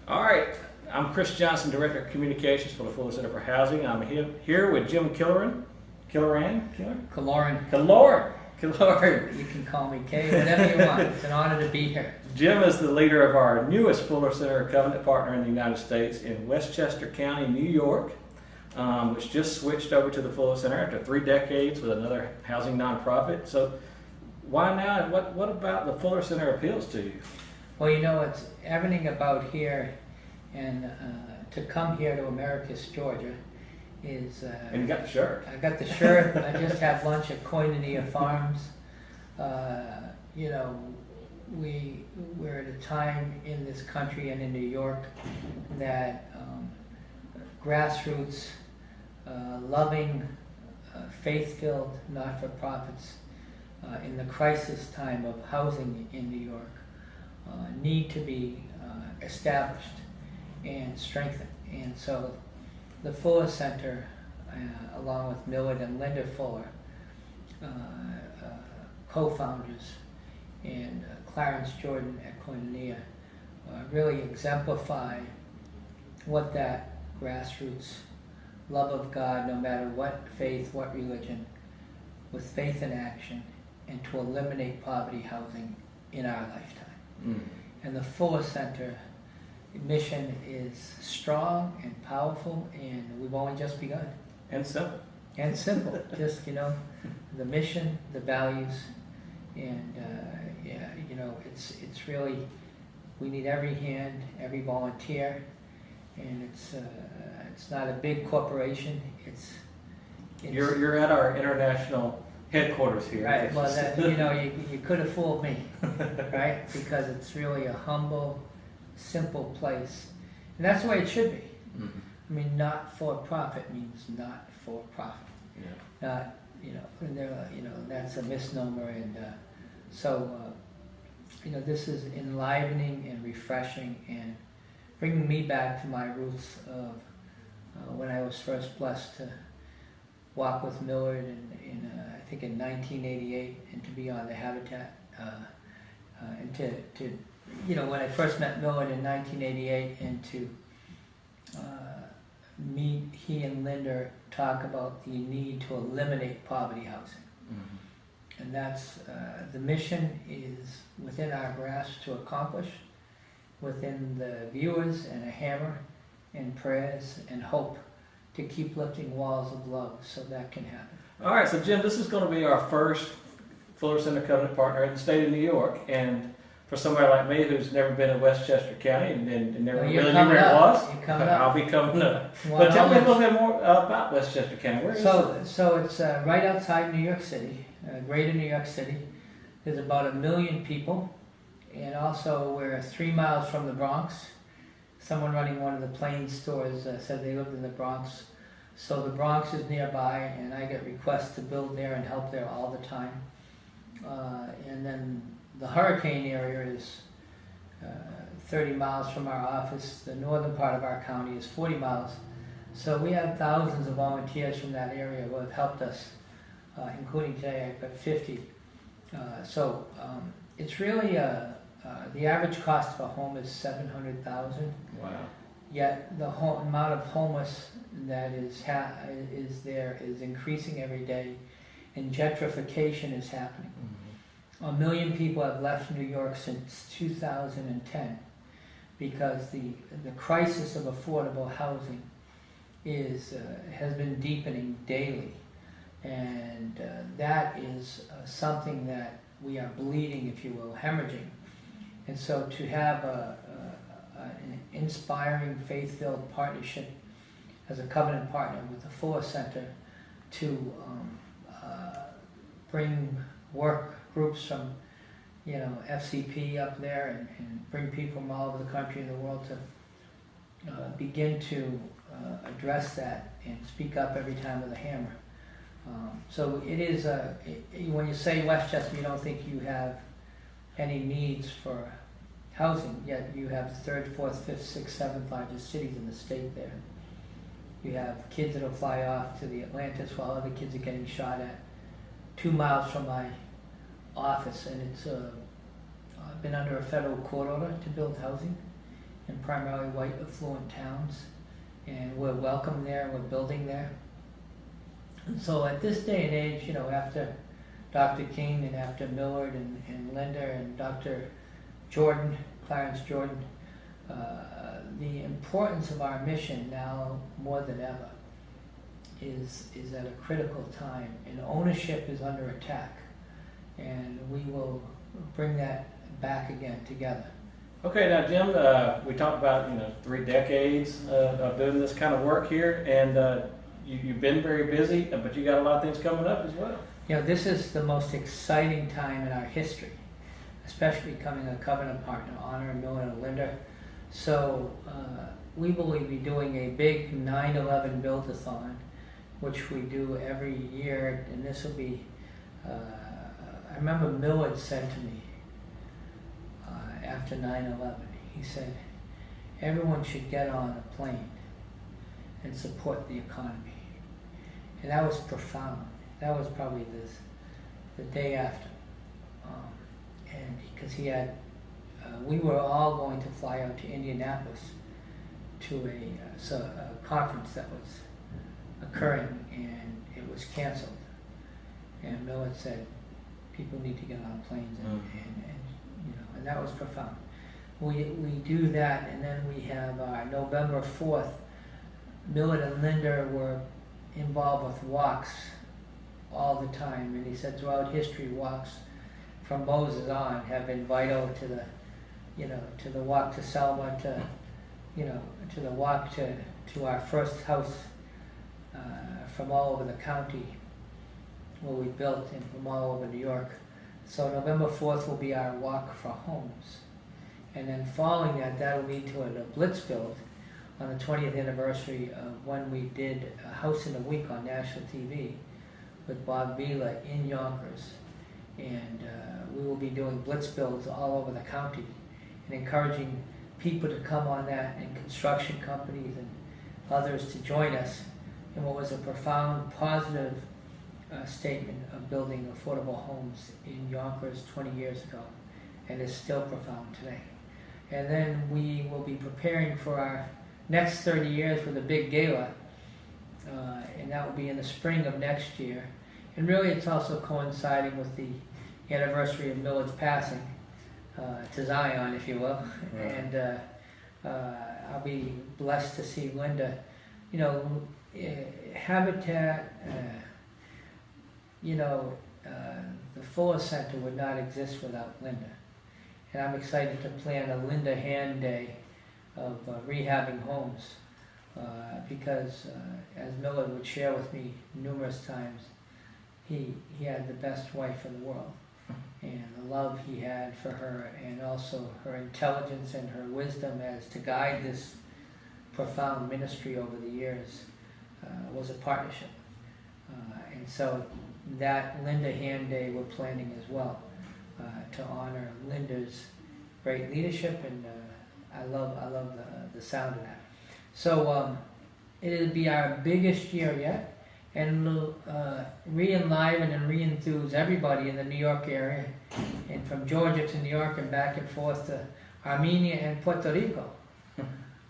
All right, I'm Chris Johnson, Director of Communications for the Fuller Center for Housing. I'm here with Jim Killoran. Killoran. Killoran. You can call me Kay, whatever you want. It's an honor to be here. Jim is the leader of our newest Fuller Center Covenant partner in the United States in Westchester County, New York, which just switched over to the Fuller Center after 3 decades with another housing nonprofit. So why now, and what about the Fuller Center appeals to you? Well, you know, it's everything about here, and to come here to Americus, Georgia, is... and you got the shirt. I got the shirt. I just had lunch at Koinonia Farms. You know, we're at a time in this country and in New York that grassroots, loving, faith-filled not-for-profits in the crisis time of housing in New York need to be established and strengthened. And so the Fuller Center, along with Millard and Linda Fuller, co-founders, and Clarence Jordan at Koinonia, really exemplify what that grassroots love of God, no matter what faith, what religion, with faith in action, and to eliminate poverty housing in our lifetime. And the Fuller Center mission is strong and powerful, and we've only just begun. And simple. And simple. Just, you know, the mission, the values, and yeah, you know, it's really, we need every hand, every volunteer, and it's not a big corporation. It's You're at our international headquarters here. right. Well, that, you know, you could have fooled me, right? Because it's really a humble, simple place, and that's the way it should be. I mean, not for profit means not for profit. Yeah. Not, you know, and you know, that's a misnomer, and so you know, this is enlivening and refreshing and bringing me back to my roots of when I was first blessed to walk with Millard in I think in 1988, and to be on the Habitat, and to you know, when I first met Millard in 1988, and to meet he and Linda talk about the need to eliminate poverty housing. And that's the mission is within our grasp to accomplish, within the viewers, and a hammer and prayers and hope to keep lifting walls of love so that can happen. All right, so Jim, this is going to be our first Fuller Center Covenant partner in the state of New York, and for somebody like me who's never been in Westchester County and never Well, really knew where it was, I'll be coming up. Well, But tell me a little bit more about Westchester County. Where is it? So it's right outside New York City, greater New York City. There's about 1 million people, and also we're 3 miles from the Bronx. Someone running one of the Plains stores said they lived in the Bronx. So the Bronx is nearby, and I get requests to build there and help there all the time. And then the hurricane area is 30 miles from our office. The northern part of our county is 40 miles. So we have thousands of volunteers from that area who have helped us, including today I've got 50. So it's really, the average cost of a home is $700,000. Wow. Yet the amount of homeless that is there is increasing every day, and gentrification is happening. 1 million people have left New York since 2010 because the crisis of affordable housing has been deepening daily, and that is something that we are bleeding, if you will, hemorrhaging. And so to have an inspiring, faith-filled partnership as a covenant partner with the Fuller Center to bring work groups from, you know, FCP up there, and bring people from all over the country and the world to begin to address that and speak up every time with a hammer. So it is, when you say Westchester, you don't think you have any needs for housing, yet you have the 3rd, 4th, 5th, 6th, 7th largest cities in the state there. You have kids that'll fly off to the Atlantis while other kids are getting shot at 2 miles from my office, and it's been under a federal court order to build housing, in primarily white affluent towns, and we're welcome there, we're building there. And so at this day and age, you know, after Dr. King and after Millard and Linda and Dr. Jordan, Clarence Jordan, the importance of our mission now more than ever is at a critical time, and ownership is under attack, and we will bring that back again together. Okay, now Jim, we talked about 3 decades of doing this kind of work here, and you've been very busy, but you got a lot of things coming up as well. You know, this is the most exciting time in our history, especially becoming a covenant partner, Honor, Millard, and Linda. So we will be doing a big 9/11 build-a-thon, which we do every year, and this will be, I remember Millard said to me after 9/11, he said, everyone should get on a plane and support the economy. And that was profound. That was probably the day after. And because he had, we were all going to fly out to Indianapolis to a conference that was occurring, and it was canceled. And Millard said, people need to get on planes, and that was profound. We do that, and then we have November 4th, Millard and Linda were involved with walks all the time, and he said throughout history, walks from Moses on have been vital to the walk to Selma, to the walk to our first house from all over the county where we built, and from all over New York. So November 4th will be our walk for homes. And then following that, that'll lead to a blitz build on the 20th anniversary of when we did a House in a Week on national TV with Bob Vila in Yonkers. And we will be doing blitz builds all over the county and encouraging people to come on that, and construction companies and others to join us in what was a profound positive statement of building affordable homes in Yonkers 20 years ago, and is still profound today. And then we will be preparing for our next 30 years with a big gala, and that will be in the spring of next year. And really it's also coinciding with the anniversary of Millard's passing to Zion, if you will. Right. And I'll be blessed to see Linda. Habitat, the Fuller Center would not exist without Linda. And I'm excited to plan a Linda Hand Day of rehabbing homes because, as Millard would share with me numerous times, he had the best wife in the world. And the love he had for her, and also her intelligence and her wisdom as to guide this profound ministry over the years was a partnership. And so that Linda Hand Day we're planning as well to honor Linda's great leadership, and I love the sound of that. So it'll be our biggest year yet, and it'll re-enliven and re-enthuse everybody in the New York area, and from Georgia to New York and back and forth to Armenia and Puerto Rico.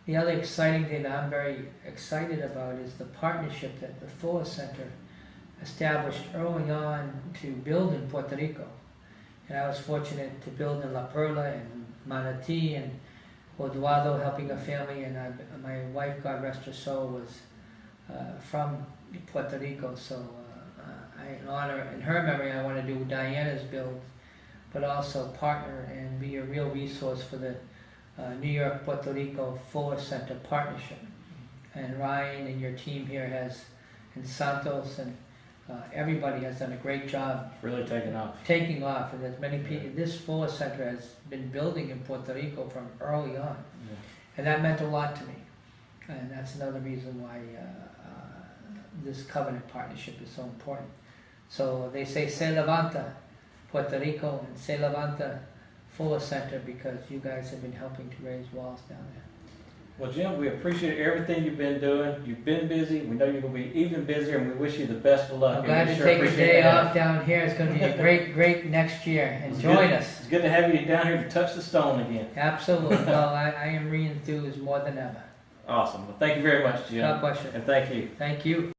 The other exciting thing that I'm very excited about is the partnership that the Fuller Center established early on to build in Puerto Rico. And I was fortunate to build in La Perla and Manatee and Oduado, helping a family, and my wife, God rest her soul, was from Puerto Rico, so in honor, in her memory, I want to do Diana's build, but also partner and be a real resource for the New York Puerto Rico Fuller Center partnership. And Ryan and your team here and Santos and everybody has done a great job. Really taking off, and there's many people. This Fuller Center has been building in Puerto Rico from early on, and that meant a lot to me. And that's another reason why this covenant partnership is so important. So they say Se Levanta Puerto Rico and Se Levanta Fuller Center, because you guys have been helping to raise walls down there. Well, Jim, we appreciate everything you've been doing. You've been busy. We know you're going to be even busier, and we wish you the best of luck. I'm glad And we to sure take a appreciate day that. off down here. It's going to be a great next year. And It's join good. us. It's good to have you down here to touch the stone again. Absolutely. Well, I am re-enthused more than ever. Awesome. Well, thank you very much, Jim. God bless you. And thank you. Thank you.